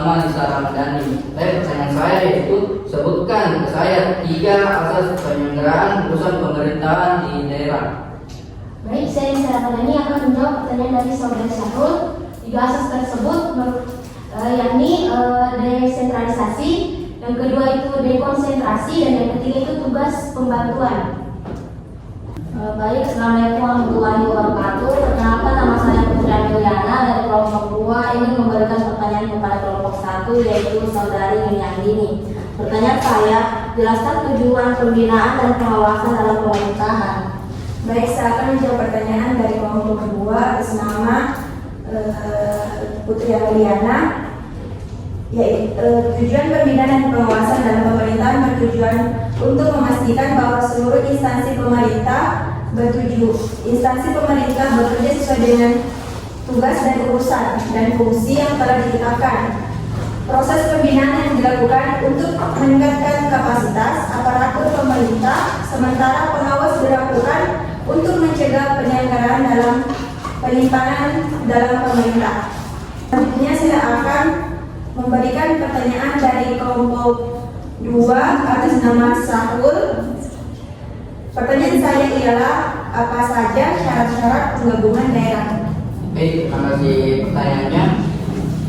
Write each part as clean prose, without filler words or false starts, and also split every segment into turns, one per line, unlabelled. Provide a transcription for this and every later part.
nama Lisa Ramadhani. Pertanyaan saya yaitu, sebutkan ke saya 3 asas penyelenggaraan urusan pemerintahan di daerah.
Baik, saya Lisa Ramadhani akan menjawab pertanyaan dari Saudara Syahrul. 3 asas tersebut yakni desentralisasi, yang kedua itu dekonsentrasi, dan yang ketiga itu tugas pembantuan. Baik, Assalamualaikum warahmatullahi wabarakatuh. Perkenalkan, nama saya Putri Amelia dari kelompok 2 ingin memberikan pertanyaan kepada kelompok 1, yaitu Saudari Minyandini. Pertanyaan saya, jelaskan tujuan pembinaan dan pengawasan dalam pemerintahan.
Baik, saya akan menjawab pertanyaan dari kelompok 2 atas nama Putri Amelia. Tujuan pembinaan dan pengawasan dalam pemerintahan bertujuan untuk memastikan bahwa seluruh instansi pemerintah bekerja sesuai dengan tugas dan urusan dan fungsi yang telah ditetapkan. Proses pembinaan yang dilakukan untuk meningkatkan kapasitas aparatur pemerintah, sementara pengawas dilakukan untuk mencegah penyelenggaraan dalam penyimpangan dalam pemerintah. Selanjutnya saya akan memberikan pertanyaan dari kelompok 2 atas nama Sahul. Pertanyaan saya ialah, apa saja syarat-syarat penggabungan daerah?
Baik, terima kasih pertanyaannya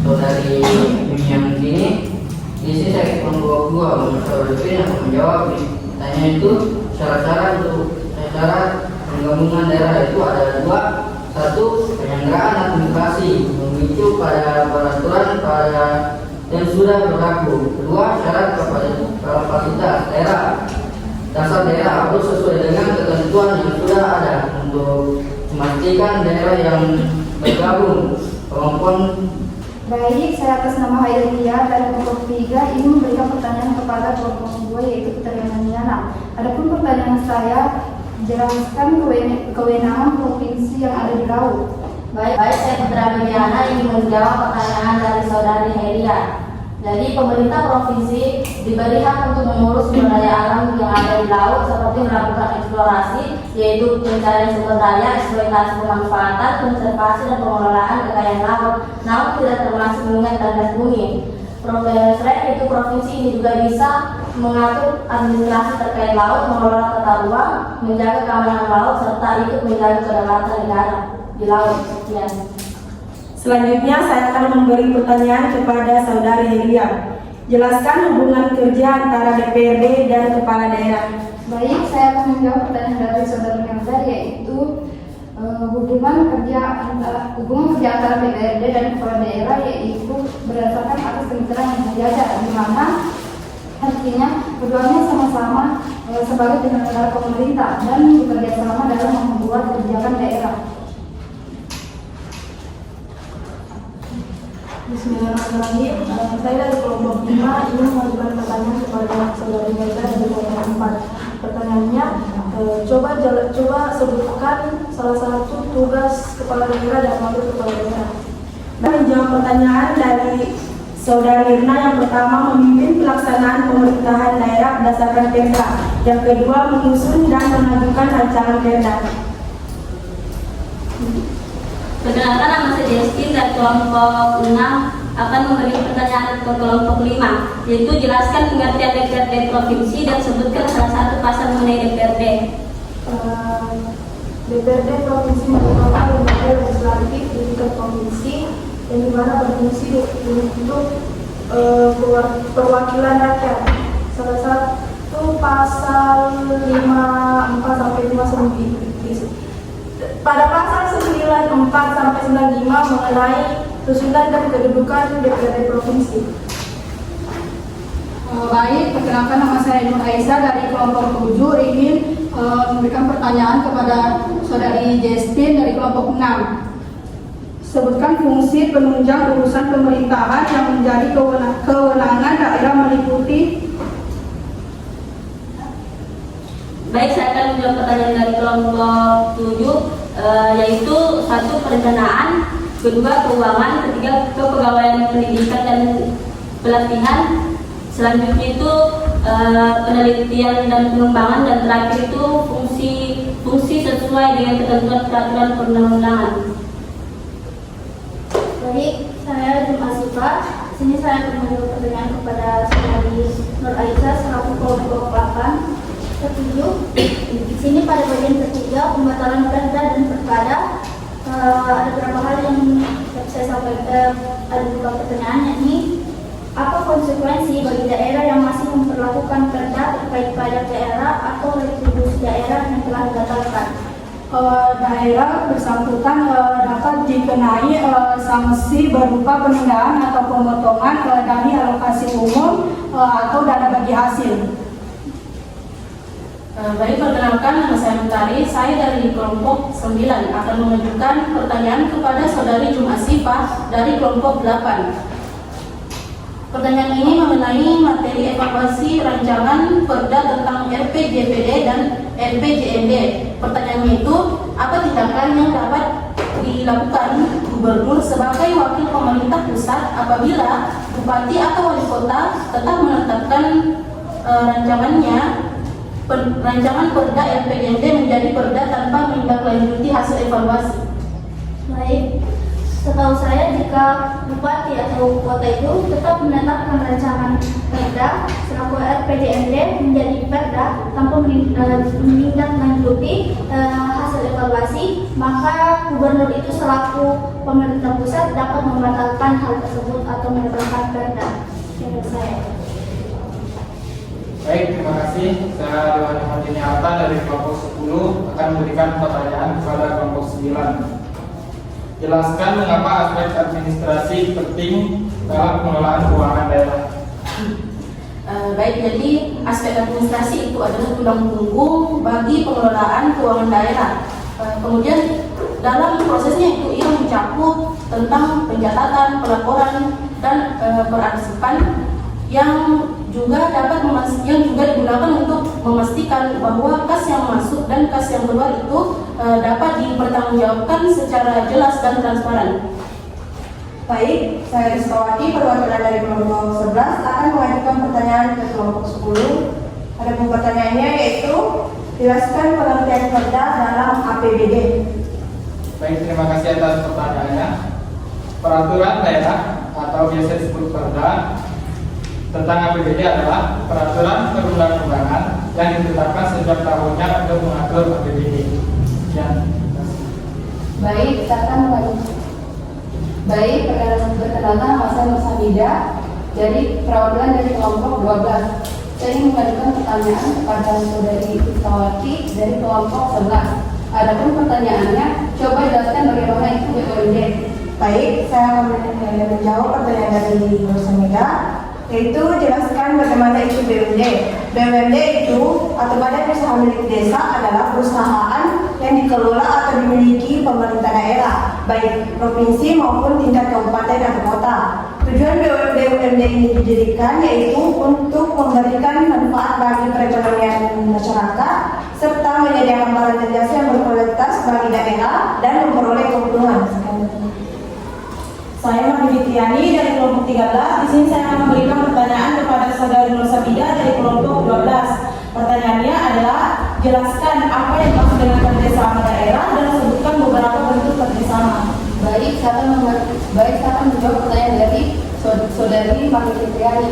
Saudari Minyandini. Di sini saya kelompok 2 menurut Saudari yang menjawab. Pertanyaan itu syarat penggabungan daerah itu ada 2. 1. Penyelenggaraan administrasi memicu pada peraturan yang sudah berlaku. 2. Syarat kapasitas daerah. Dasar daerah harus sesuai dengan ketentuan yang sudah ada untuk memastikan daerah yang bergabung. Kemampuan.
Baik, saya atas nama Hairia dari kelompok 3 ingin memberikan pertanyaan kepada kelompok 2, yaitu Putriana. Adapun pertanyaan saya, jelaskan kewenangan provinsi yang ada di laut.
Baik, saya Putriana ingin menjawab pertanyaan dari Saudari Heria. Jadi pemerintah provinsi diberi hak untuk mengurus sumber daya alam yang ada di laut, seperti melakukan eksplorasi, yaitu pencarian sumber daya, eksploitasi pemanfaatan, konservasi dan pengelolaan kekayaan laut, namun tidak termasuk minyak dan gas bumi. Itu provinsi ini juga bisa mengatur administrasi terkait laut, mengelola tata ruang, menjaga keamanan laut, serta ikut menjaga kedaulatan negara di laut. Sekian.
Selanjutnya saya akan memberi pertanyaan kepada Saudari Helia. Jelaskan hubungan kerja antara DPRD dan kepala daerah.
Baik, saya akan menjawab pertanyaan dari Saudara Melda, yaitu hubungan kerja antara DPRD dan kepala daerah, yaitu berdasarkan atas kemitraan yang sejajar, di mana artinya keduanya sama-sama sebagai penyelenggara pemerintah dan bekerja sama dalam membuat kebijakan daerah.
Bismillahirrahmanirrahim. Saya dari kelompok 5 ingin mengajukan pertanyaan kepada Saudari Melda dari kelompok 4. Pertanyaannya, coba sebutkan salah satu tugas kepala daerah dan wakil kepala daerah. Dan menjawab pertanyaan dari Saudari Irna, yang pertama memimpin pelaksanaan pemerintahan daerah berdasarkan Perda. Yang kedua menyusun dan mengajukan rancangan Perda.
Perkenalkan, nama saya Destin dari kelompok 6 akan memberi pertanyaan ke kelompok 5, yaitu jelaskan pengertian DPRD provinsi dan sebutkan salah satu pasal mengenai DPRD.
DPRD provinsi merupakan lembaga legislatif di tingkat provinsi yang dimana berfungsi untuk perwakilan rakyat. Salah satu pasal 54 sampai 59. Pada pasal 94 sampai 95 mengenai susunan dan kedudukan DPRD provinsi.
Baik, perkenalkan, nama saya Nur Aisyah dari kelompok 7 ingin memberikan pertanyaan kepada Saudari Justin dari kelompok 6. Sebutkan fungsi penunjang urusan pemerintahan yang menjadi kewenangan daerah meliputi.
Baik, saya akan menjawab pertanyaan dari kelompok 7, yaitu 1. Perencanaan, 2. Keuangan, 3. Kepegawaian pendidikan dan pelatihan, selanjutnya itu penelitian dan pengembangan, dan terakhir itu fungsi sesuai dengan ketentuan peraturan perundang-undangan.
Baik, saya Jum Asifa.
Sini saya akan menjawab pertanyaan kepada saudari Nur Aisyah selaku kelompok 8. Ketujuh, di sini pada bagian ketiga pembatalan perda dan perkada ada beberapa hal yang saya sampaikan, ada beberapa pertanyaan, yakni apa konsekuensi bagi daerah yang masih memperlakukan perda terkait pajak daerah atau retribusi daerah yang telah dibatalkan?
Daerah bersangkutan dapat dikenai sanksi berupa penundaan atau pemotongan dari alokasi umum atau dana bagi hasil.
Baik, perkenalkan, nama saya Mentari. Saya dari kelompok 9 akan mengajukan pertanyaan kepada saudari Jumasifah dari kelompok 8. Pertanyaan ini mengenai materi evaluasi rancangan perda tentang RPJPD dan RPJMD. Pertanyaannya itu, apa tindakan yang dapat dilakukan gubernur sebagai wakil pemerintah pusat apabila bupati atau wali kota tetap menetapkan rancangan perda RPJMD menjadi perda tanpa menindaklanjuti hasil evaluasi?
Baik, setahu saya jika bupati atau kota itu tetap menetapkan rancangan perda selaku RPJMD menjadi perda tanpa menindaklanjuti hasil evaluasi, maka gubernur itu selaku pemerintah pusat dapat membatalkan hal tersebut atau menetapkan perda. Menurut saya.
Baik, terima kasih. Saya Dewan Ahmad Arta dari kelompok 10 akan memberikan pertanyaan kepada kelompok 9. Jelaskan mengapa aspek administrasi penting dalam pengelolaan keuangan daerah.
Baik, jadi aspek administrasi itu adalah tulang punggung bagi pengelolaan keuangan daerah. Kemudian dalam prosesnya itu ia mencakup tentang pencatatan, pelaporan, dan perarsipan yang juga digunakan untuk memastikan bahwa kas yang masuk dan kas yang keluar itu dapat dipertanggungjawabkan secara jelas dan transparan.
Baik, saya Rizkawati, perwakilan dari kelompok 11 akan mengajukan pertanyaan ke kelompok 10. Ada pertanyaannya yaitu jelaskan pengertian perda dalam APBD.
Baik, terima kasih atas pertanyaannya. Peraturan daerah atau biasa disebut perda tentang APBD adalah peraturan perundang-undangan yang ditetapkan setiap tahunnya untuk mengatur APBD. Ya.
Baik, saya akan perkenalkan nama saya Nur Samida dari perwakilan dari kelompok 12. Saya ingin mengajukan pertanyaan kepada saudari Rizkawati dari kelompok 11. Adapun pertanyaannya, coba jelaskan bagaimana itu BUMD.
Baik, saya akan menjawab pertanyaan dari Nur Samida, yaitu jelaskan bagaimana itu BUMD. BUMD itu atau Badan Usaha Milik Desa adalah perusahaan yang dikelola atau dimiliki pemerintah daerah, baik provinsi maupun tingkat kabupaten atau kota. Tujuan BUMD ini didirikan yaitu untuk memberikan manfaat bagi perekonomian masyarakat serta menyediakan barang dan jasa yang berkualitas bagi daerah dan memperoleh keuntungan. Saya Mahdi Tiani dari kelompok 13. Di sini saya akan memberikan pertanyaan kepada saudari Nur Samida dari kelompok 12. Pertanyaannya adalah jelaskan apa yang dimaksud dengan kerjasama daerah dan sebutkan beberapa bentuk kerjasama.
Baik, saya akan menjawab pertanyaan dari saudari Mahdi Tiani.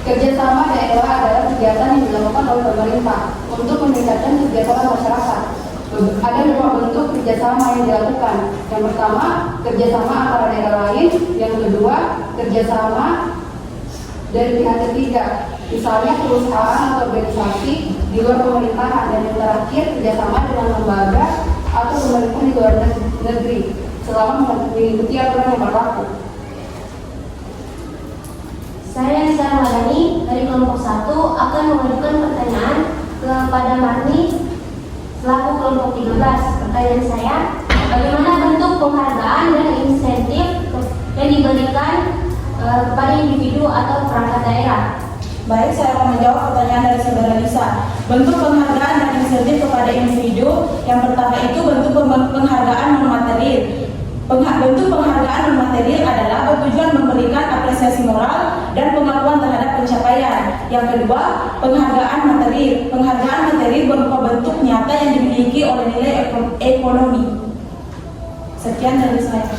Kerjasama daerah adalah kegiatan yang dilakukan oleh pemerintah untuk meningkatkan kesejahteraan masyarakat. Ada dua bentuk kerjasama yang dilakukan. Yang pertama, kerjasama antara daerah lain. Yang kedua, kerjasama dari pihak ketiga, misalnya perusahaan atau organisasi di luar pemerintahan. Dan yang terakhir, kerjasama dengan lembaga atau pemerintah di luar negeri selama mengikuti aturan yang berlaku.
Saya Nisa Ramadhani dari kelompok 1 akan mengajukan pertanyaan kepada Marni selaku kelompok 13. Pertanyaan saya, bagaimana bentuk penghargaan dan insentif yang diberikan kepada individu atau perangkat daerah?
Baik, saya akan menjawab pertanyaan dari saudara Lisa. Bentuk penghargaan dan insentif kepada individu yang pertama itu bentuk penghargaan non-material. Bentuk penghargaan non-material adalah bertujuan memberikan apresiasi moral dan pengakuan terhadap pencapaian. Yang kedua, penghargaan material. Penghargaan material berupa bentuk nyata yang dimiliki oleh nilai ekonomi. Sekian dari saya.